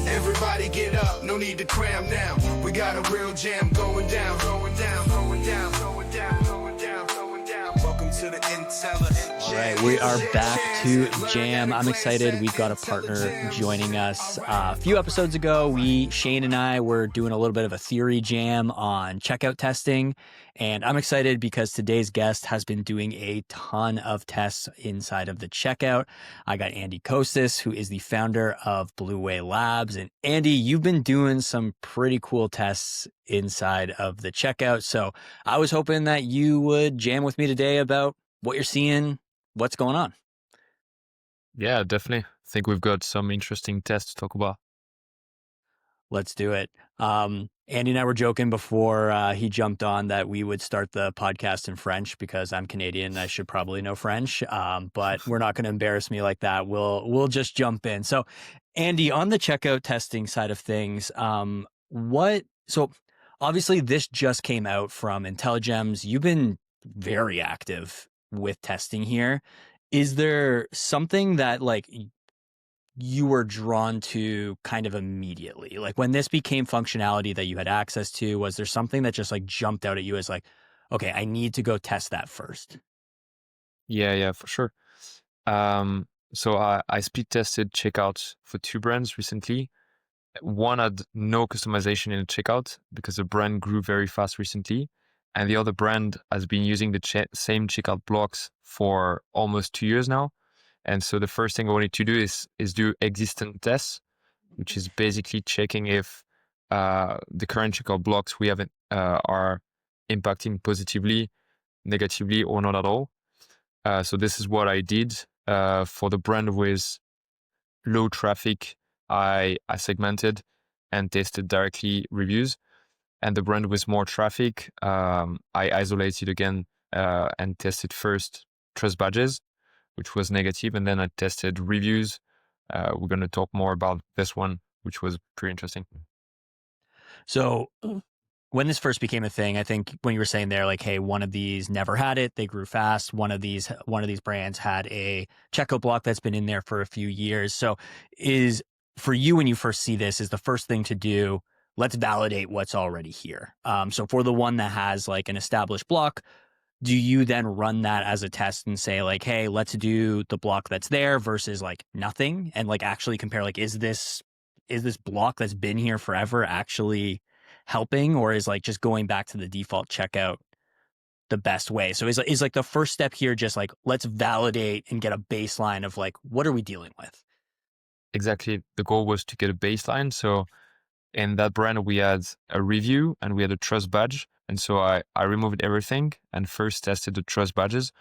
Everybody get up, no need to cram now. We got a real jam going down, going down, going down, going down, going down, going down. Welcome to the IntelliJAMS. All right, we are back to Jam. I'm excited. We've got a partner joining us. A few episodes ago, Shane and I were doing a little bit of a theory jam on checkout testing. And I'm excited because today's guest has been doing a ton of tests inside of the checkout. I got Andy Kostis, who is the founder of Blue Way Labs. And Andy, you've been doing some pretty cool tests inside of the checkout. So I was hoping that you would jam with me today about what you're seeing, what's going on. Yeah, definitely. I think we've got some interesting tests to talk about. Let's do it. Andy and I were joking before he jumped on that we would start the podcast in French because I'm Canadian and I should probably know French, but we're not going to embarrass me like that. We'll just jump in. So Andy, on the checkout testing side of things, so obviously this just came out from IntelliJAMS. You've been very active with testing here. Is there something that like you were drawn to kind of immediately? Like when this became functionality that you had access to, was there something that just like jumped out at you as like, okay, I need to go test that first? Yeah, for sure. So I speed tested checkouts for two brands recently. One had no customization in the checkout because the brand grew very fast recently. And the other brand has been using the same checkout blocks for almost 2 years now. And so the first thing I wanted to do is do existent tests, which is basically checking if the current checkout blocks we have are impacting positively, negatively, or not at all. So this is what I did. For the brand with low traffic, I segmented and tested directly reviews. And the brand with more traffic, I isolated again and tested first trust badges, which was negative, and then I tested reviews. We're going to talk more about this one, which was pretty interesting. So when this first became a thing, I think when you were saying there, like, hey, one of these never had it, they grew fast. One of these brands had a checkout block that's been in there for a few years. So is for you, when you first see this, is the first thing to do, let's validate what's already here. So for the one that has like an established block, do you then run that as a test and say like, hey, let's do the block that's there versus like nothing, and like actually compare, like, is this block that's been here forever actually helping, or is like just going back to the default checkout the best way? So is like the first step here just like, let's validate and get a baseline of like, what are we dealing with? Exactly. The goal was to get a baseline. So in that brand, we had a review and we had a trust badge. And so I removed everything and first tested the trust badges.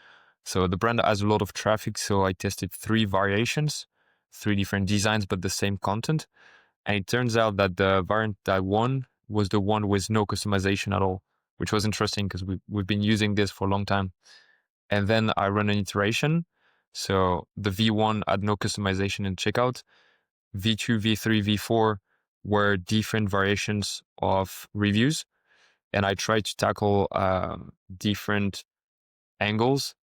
So the brand has a lot of traffic. So I tested 3 variations, 3 different designs, but the same content. And it turns out that the variant that won was the one with no customization at all, which was interesting because we've been using this for a long time. And then I run an iteration. So the V1 had no customization in checkout. V2, V3, V4 were different variations of reviews. And I tried to tackle different angles.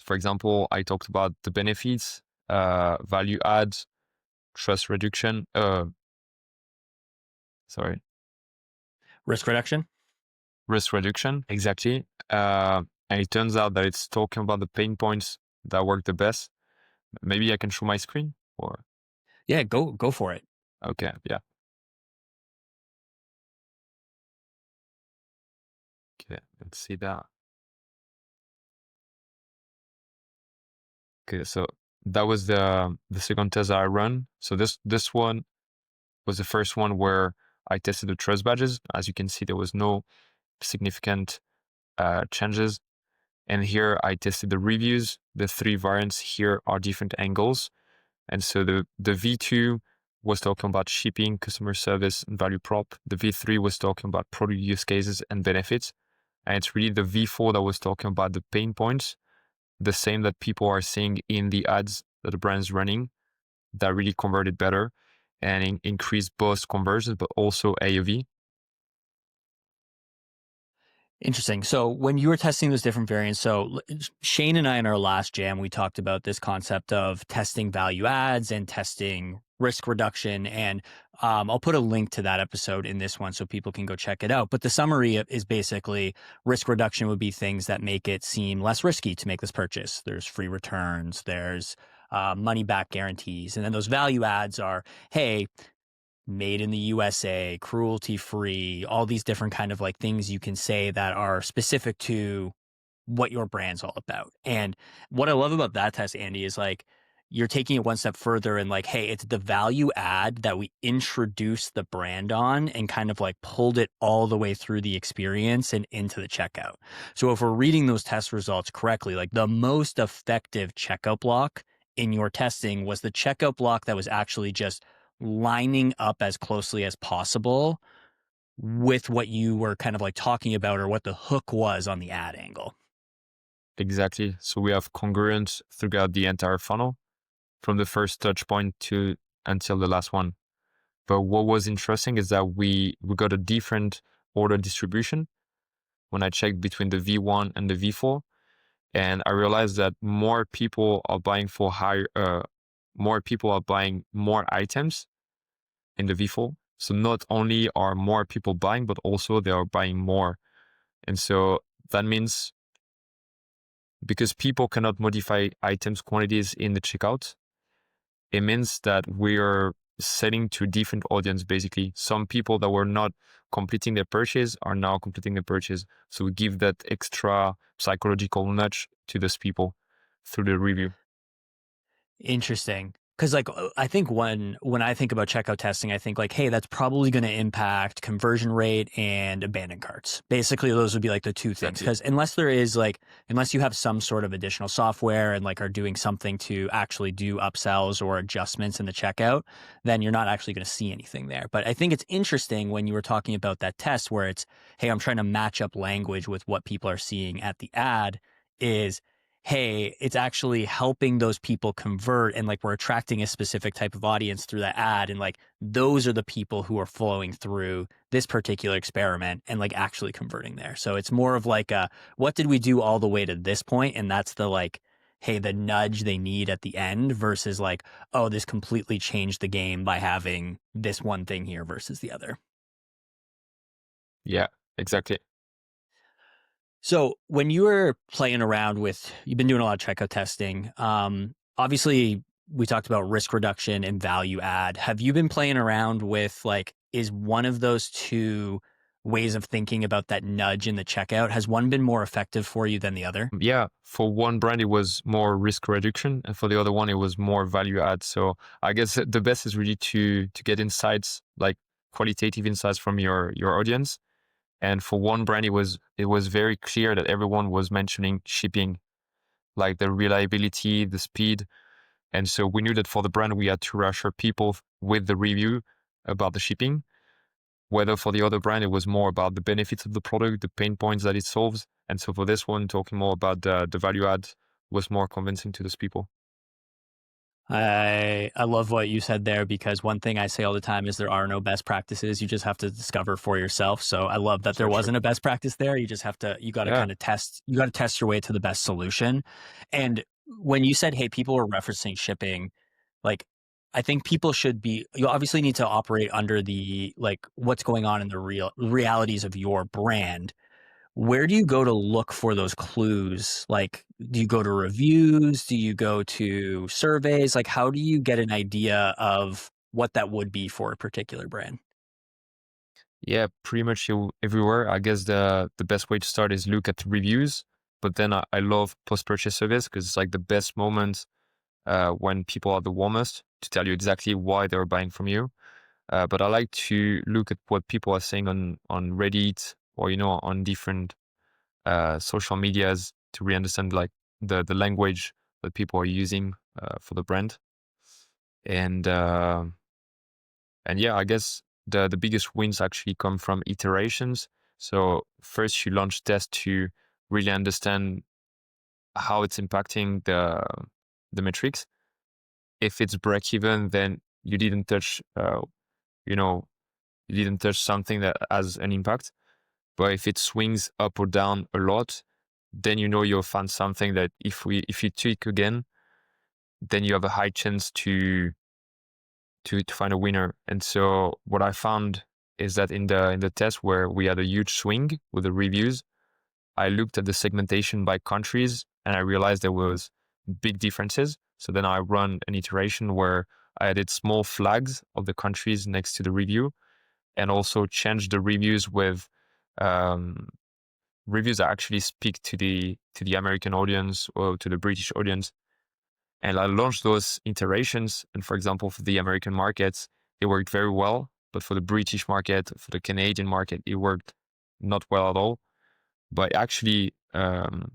For example, I talked about the benefits, value adds, trust reduction. Risk reduction. Risk reduction, exactly. And it turns out that it's talking about the pain points that work the best. Maybe I can show my screen, or Yeah, go for it. okay, yeah. Okay, let's see that. Okay, so that was the second test I run. So this one was the first one where I tested the trust badges. As you can see, there was no significant changes. And here I tested the reviews. The 3 variants here are different angles. And so the V2 was talking about shipping, customer service, and value prop. The V3 was talking about product use cases and benefits. And it's really the V4 that was talking about the pain points, the same that people are seeing in the ads that the brand's running, that really converted better and increased both conversions, but also AOV. Interesting. So when you were testing those different variants, so Shane and I in our last jam, we talked about this concept of testing value adds and testing risk reduction. And I'll put a link to that episode in this one so people can go check it out. But the summary is basically risk reduction would be things that make it seem less risky to make this purchase. There's free returns, there's money back guarantees. And then those value adds are, hey, made in the USA, cruelty free, all these different kind of like things you can say that are specific to what your brand's all about. And what I love about that test, Andy, is like you're taking it one step further and like, hey, it's the value add that we introduced the brand on and kind of like pulled it all the way through the experience and into the checkout. So if we're reading those test results correctly, like the most effective checkout block in your testing was the checkout block that was actually just lining up as closely as possible with what you were kind of like talking about or what the hook was on the ad angle. Exactly. So we have congruence throughout the entire funnel, from the first touch point to until the last one. But what was interesting is that we got a different order distribution when I checked between the V1 and the V4. And I realized that more people are buying more items in the V4. So not only are more people buying, but also they are buying more. And so that means because people cannot modify items quantities in the checkout, it means that we're selling to different audience, basically. Some people that were not completing their purchase are now completing the purchase. So we give that extra psychological nudge to those people through the review. Interesting. Because like I think when I think about checkout testing, I think like, hey, that's probably going to impact conversion rate and abandoned carts. Basically, those would be like the two things. Exactly. Because unless you have some sort of additional software and like are doing something to actually do upsells or adjustments in the checkout, then you're not actually going to see anything there. But I think it's interesting when you were talking about that test where it's, hey, I'm trying to match up language with what people are seeing at the ad is, hey, it's actually helping those people convert and like we're attracting a specific type of audience through that ad. And like those are the people who are flowing through this particular experiment and like actually converting there. So it's more of like what did we do all the way to this point? And that's the like, hey, the nudge they need at the end versus like, oh, this completely changed the game by having this one thing here versus the other. Yeah, exactly. So when you were playing around with, you've been doing a lot of checkout testing. Obviously, we talked about risk reduction and value add. Have you been playing around with like, is one of those two ways of thinking about that nudge in the checkout? Has one been more effective for you than the other? Yeah, for one brand, it was more risk reduction. And for the other one, it was more value add. So I guess the best is really to get insights, like qualitative insights from your audience. And for one brand, it was very clear that everyone was mentioning shipping, like the reliability, the speed. And so we knew that for the brand, we had to reassure people with the review about the shipping. Whether for the other brand, it was more about the benefits of the product, the pain points that it solves. And so for this one, talking more about the value add was more convincing to those people. I love what you said there because one thing I say all the time is there are no best practices. You just have to discover for yourself. So I love that there So true. wasn't a best practice there. You got to Yeah. kind of test, you got to test your way to the best solution. And when you said, hey, people are referencing shipping, like I think people should be, you obviously need to operate under the, like what's going on in the realities of your brand. Where do you go to look for those clues? Like, do you go to reviews? Do you go to surveys? Like, how do you get an idea of what that would be for a particular brand? Yeah, pretty much everywhere. I guess the best way to start is look at reviews. But then I love post-purchase surveys because it's like the best moment when people are the warmest to tell you exactly why they're buying from you. But I like to look at what people are saying on Reddit or on different social medias to really understand like the language that people are using for the brand. And yeah, I guess the biggest wins actually come from iterations. So first you launch tests to really understand how it's impacting the metrics. If it's break even, then you didn't touch you didn't touch something that has an impact. But if it swings up or down a lot, then you know you'll find something that if you tweak again, then you have a high chance to find a winner. And so what I found is that in the test where we had a huge swing with the reviews, I looked at the segmentation by countries and I realized there was big differences. So then I run an iteration where I added small flags of the countries next to the review and also changed the reviews with reviews that actually speak to the American audience or to the British audience. And I launched those iterations. And for example, for the American markets, it worked very well. But for the British market, for the Canadian market, it worked not well at all. But actually, but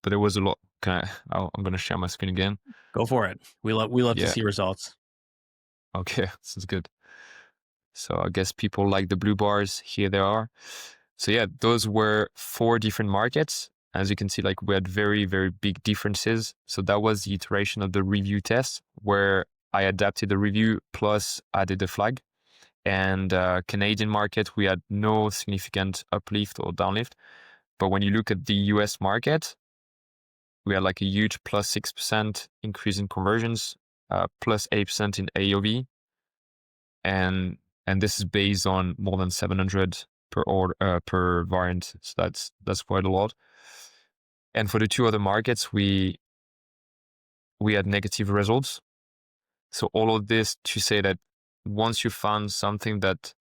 there was a lot. I'm going to share my screen again. Go for it. We love to see results. Okay, this is good. So I guess people like the blue bars. Here they are. So yeah, those were 4 different markets. As you can see, like we had very, very big differences. So that was the iteration of the review test where I adapted the review plus added the flag. And Canadian market, we had no significant uplift or downlift. But when you look at the US market, we had like a huge plus 6% increase in conversions, plus 8% in AOV. And this is based on more than 700 per order per variant. So that's quite a lot. And for the 2 other markets, we had negative results. So all of this to say that once you found something that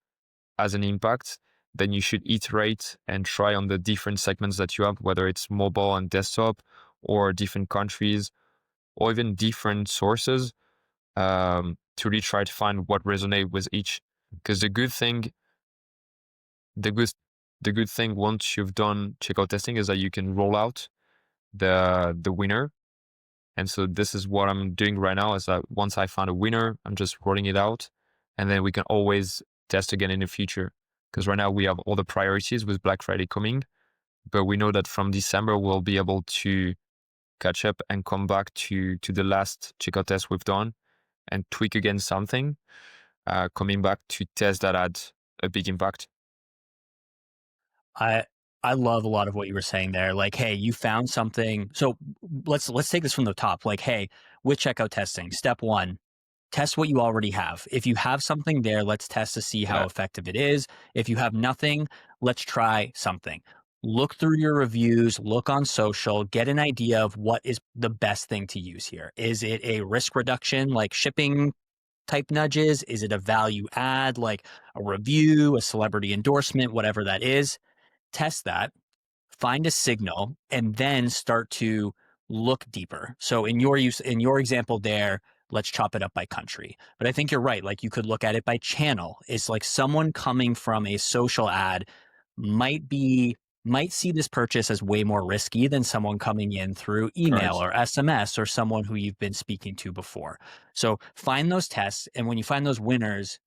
has an impact, then you should iterate and try on the different segments that you have, whether it's mobile and desktop or different countries or even different sources, to really try to find what resonates with each. Because the good thing once you've done checkout testing is that you can roll out the winner. And so this is what I'm doing right now, is that once I found a winner, I'm just rolling it out, and then we can always test again in the future. Because right now we have all the priorities with Black Friday coming, but we know that from December we'll be able to catch up and come back to the last checkout test we've done and tweak again something, coming back to tests that had a big impact. I love a lot of what you were saying there. Like, hey, you found something. So let's take this from the top. Like, hey, with checkout testing, step 1, test what you already have. If you have something there, let's test to see how effective it is. If you have nothing, let's try something. Look through your reviews, look on social, get an idea of what is the best thing to use here. Is it a risk reduction like shipping type nudges? Is it a value add like a review, a celebrity endorsement, whatever that is? Test that, find a signal, and then start to look deeper. So in your example there, let's chop it up by country. But I think you're right. Like you could look at it by channel. It's like someone coming from a social ad might see this purchase as way more risky than someone coming in through email or SMS or someone who you've been speaking to before. So find those tests, and when you find those winners,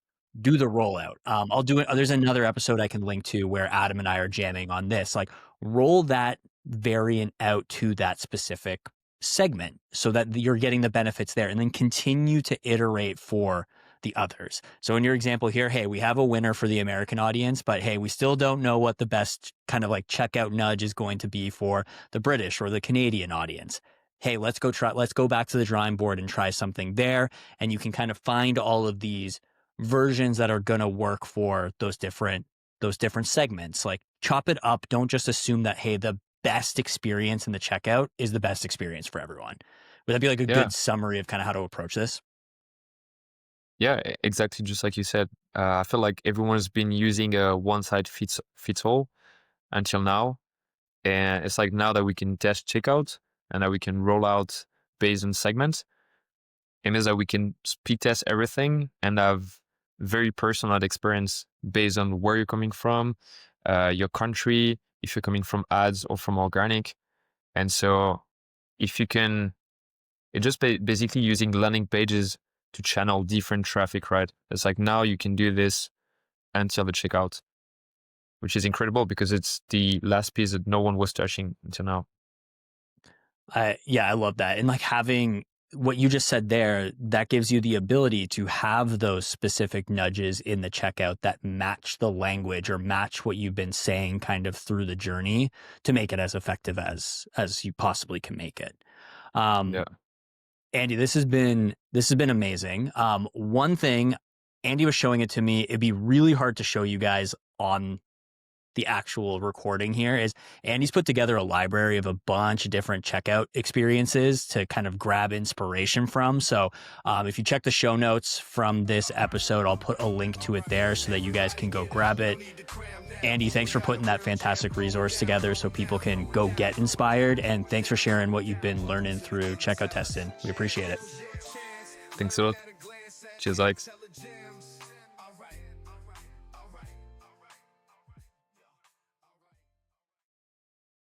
do the rollout. I'll do it. There's another episode I can link to where Adam and I are jamming on this. Like roll that variant out to that specific segment so that you're getting the benefits there, and then continue to iterate for the others. So in your example here, hey, we have a winner for the American audience, but hey, we still don't know what the best kind of like checkout nudge is going to be for the British or the Canadian audience. Hey, let's go back to the drawing board and try something there. And you can kind of find all of these versions that are going to work for those different segments. Like chop it up. Don't just assume that, hey, the best experience in the checkout is the best experience for everyone. Would that be like a good summary of kind of how to approach this? Yeah, exactly. Just like you said, I feel like everyone's been using a one size fits all until now. And it's like now that we can test checkout and that we can roll out based on segments, it means that we can speed test everything and have very personalized experience based on where you're coming from, your country, if you're coming from ads or from organic. And so if you can, it's just basically using landing pages to channel different traffic, right? It's like now you can do this until the checkout, which is incredible because it's the last piece that no one was touching until now. I love that. And like having what you just said there, that gives you the ability to have those specific nudges in the checkout that match the language or match what you've been saying kind of through the journey to make it as effective as you possibly can make it. Yeah. Andy, this has been amazing. One thing, Andy was showing it to me, it'd be really hard to show you guys on the actual recording here, is Andy's put together a library of a bunch of different checkout experiences to kind of grab inspiration from. So if you check the show notes from this episode, I'll put a link to it there so that you guys can go grab it. Andy, thanks for putting that fantastic resource together so people can go get inspired. And thanks for sharing what you've been learning through checkout testing. We appreciate it. Thanks a lot. Cheers, Alex.